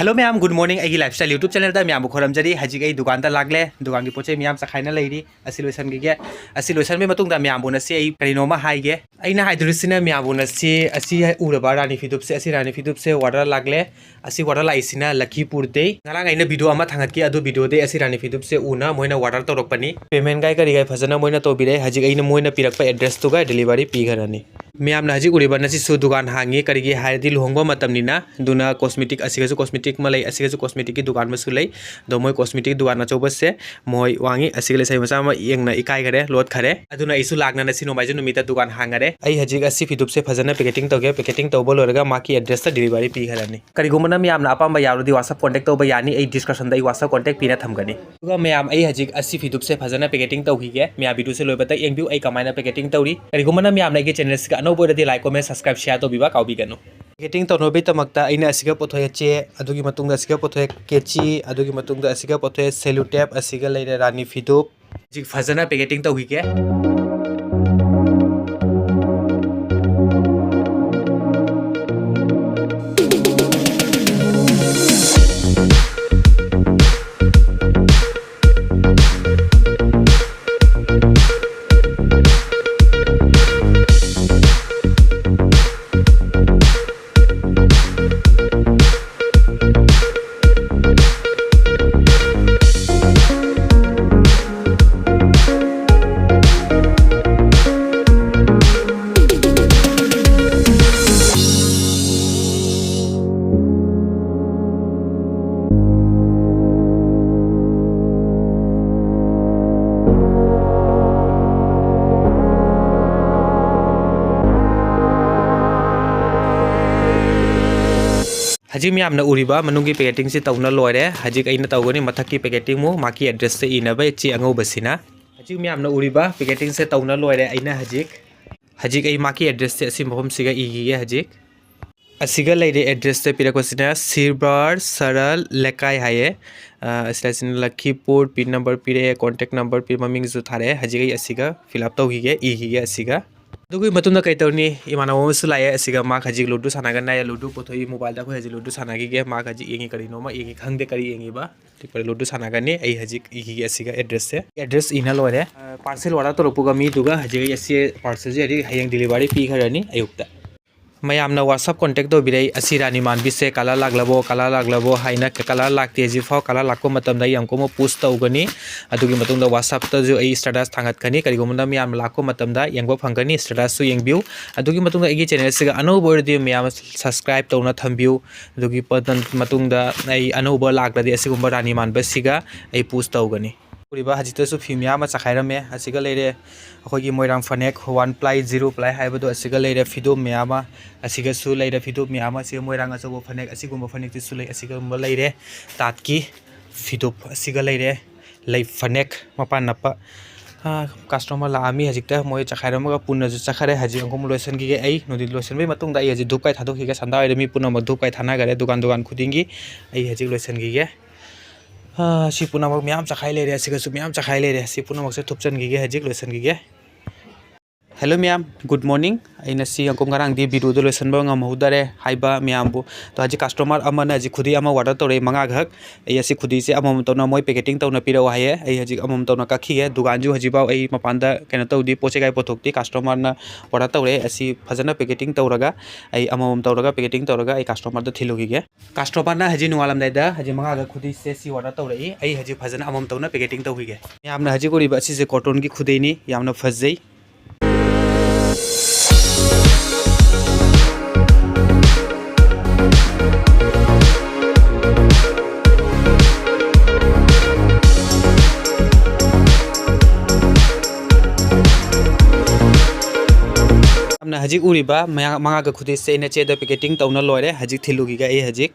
Hello ma'am good morning आई lifestyle YouTube channel ma'am खोरमजरी हजिक आई दुकान लागले दुकान की पोचे मैम चखाइना लेरी असि लोइसनगे असि लोइसन में मैम बोनसी आई करिनोमा हाइगे अइना हाइदुरिसिना मैम बोनसी असि उरबा रानी फिदुप से असि रानी फिदुप से वाटर लागले असि water लाइसिना Lakhipur they ngara aina video ama thangatki adu video de asi rani fidup se una moina water torokpani payment gai kari gai phajana moina to bire hajik aina moina pirakpa address to gai delivery pigarani ma'am ना हजिक उरिबा नसी सु दुकान हांगी करिगी हायदि लुहंगबा मतमनिना दुना cosmetic असिगसु cosmetic मलै असिगसु cosmetic की दुकान मसु लै दो मोय कॉस्मेटिक दुकान अचौबस से मोय वांगी असिगले सै मसा म यंगना इकाय गरे लोट खरे अदुना इसु लागना नसी नोमाइजु नुमिता दुकान हांगरे आई हजिक असि फिदुप से फजना पैकेटिंग तोगे पैकेटिंग तोबो लोरगा माकी एड्रेस ता डिलीवरी पी खरानी करिगुमना मैम ना अपाम यारुदी WhatsApp कांटेक्ट तोबा यानी आई डिस्कशन दा WhatsApp कांटेक्ट पिना थमगनी दुगा मैम आई हजिक असि फिदुप से फजना पैकेटिंग तौहिगे मैम वीडियो से लोबता एंबिउ आई कमाइना पैकेटिंग तौरी करिगुमना मैम ना के चैनल से अनोबो रदी लाइक कमेंट सब्सक्राइब शेयर तो बिबा काउबिगनो पैकेटिंग तौनोबे तमक्ता अइना असिगा पोथोय चे अदुगी मतुंग असिगा पोथोय केची अदुगी मतुंग असिगा पोथोय सेलुटेप असिगा लेरे रानी फिदुप जिक फजना पैकेटिंग तौहिगे हजिक मैम ना उरिबा मनुंगी पैकेटिंग से तौना लोरे हजिक अइना तौगनी मथकी पैकेटिंग मु माकी एड्रेस से इनबा ची अंगौबसिना हजिक मैम ना उरिबा पैकेटिंग से तौना लोरे अइना हजिक अइ माकी एड्रेस से असि मफम सिगा इगिगे हजिक असिगा लेरे एड्रेस से पिरकोसिना सिरबार सरल लेकाय हाये असलासिन लखीपुर पिन नंबर पिरे कांटेक्ट नंबर पिर ममिंग जु थारे हजिक असिगा फिल अप तौहिगे इगिगे असिगा दुगुई मतुंदा कैतौनी इमानाव मसु लाये असिगा मा हजिक लुडु सानागन नाय लुडु पोथोई मोबाइल दा खो हजिक लुडु सानागिगे मा हजिक एंगी करिनो मा एंगी खंगदे करी एंगी बा तिपर लुडु सानागनी आई हजिक इगिगे असिगा एड्रेस से एड्रेस इना लोरे पार्सल वाला तो रुपुगा मी दुगा हजिक असी पार्सल जे हजिक हयंग डिलीवरी पी खरनी अयुक्ता मैमना WhatsApp कांटेक्ट तो बिरै असि रानी मानबी से कलर लागलबो हाइना कलर लागते जिफाव कलर लाको मतमदा यंको म पोस्ट तौगनी अदुगी मतुंदा WhatsApp त जो ए स्टेटस थांगतखनी करिगुमना मैम लाको मतमदा यंगबो फंगनी स्टेटस सु यंगबिउ अदुगी मतुंदा एगी चैनल से अनोबो रदि मैम सब्सक्राइब तौना थंबिउ अदुगी पतन मतुंदा आई अनोबो लागदि असिगुंबा रानी मानबा सिगा आई पोस्ट तौगनी उरिबा हजितसु फिमिया मा चखाइरमे असिगा लेरे अखोगी मोइरांग फनेक 1 प्लाई 0 प्लाई हाइबदो असिगा लेरे फिदो मियामा असिगा सु लेरे फिदो मियामा से मोइरांग असबो फनेक असिगुंबा फनेक तिसु ले असिगुंबा लेरे तातकी फिदो असिगा लेरे लै फनेक मपा नपा कस्टमर लामी हजिकता मोय चखाइरमगा पुन्ना जु चखारे हजि अंगम लोसन गिगे आई नोदि लोसन बे मतुंग दा हजि धुपकाय थादो हिगे संदा आइदमी पुन्ना म धुपकाय थाना गरे दुकान खुदिंगी आई हजि लोसन गिगे si punamak मैम चखाइ लेरे सिगसु मैम चखाइ लेरे si punamak से थुपचन गिगे हजिक लोसन गिगे हेलो मैम गुड मॉर्निंग अइना सि अंको ngarang di video do loसन ba ngamhodare haiba मैम बु तो हजि कस्टमर अमना हजि खुदी अमा ऑर्डर तोरे मंगा घक ए असि खुदी से अमम तोना मोय पैकेटिंग तोना पिरो हाये ए हजि अमम तोना काखी है दुकान जु हजि बाव ए मपानदा केना तौदी पोचे गाय पोथोकती कस्टमर ना ऑर्डर तोरे असि फजना पैकेटिंग तोरगा ए अमम तोरगा पैकेटिंग तोरगा ए कस्टमर द थिलोगिगे कस्टमर ना हजि नुवालम दायदा हजि मंगा घक खुदी से सि ऑर्डर तोरे ए हजि फजना अमम तोना पैकेटिंग तौहिगे मैम ना हजि कोरिबा असि से कॉटन की खुदैनी यामना फजै हजिक उरिबा मंगा का खुदे से नचे द पैकेटिंग तौना लोरे हजिक थिलुगिगा ए हजिक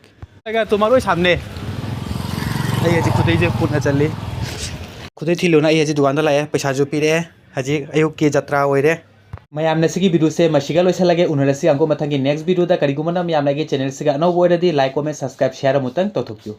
लगा तुमारो सामने ए हजिक खुदे जे पुना चली खुदे थिलुना ए हजिक दुकान दा लाए पैसा जो पिरे हजिक अयुक की यात्रा ओइरे मैम नसिगी वीडियो से मसिगा लोइसलागे उनरसी अंको मथंगी नेक्स्ट वीडियो दा करिगुमना मैम लागे चैनल से अनौ बोइरदी लाइक कमेंट सब्सक्राइब शेयर मुतंग तोथुक्यु।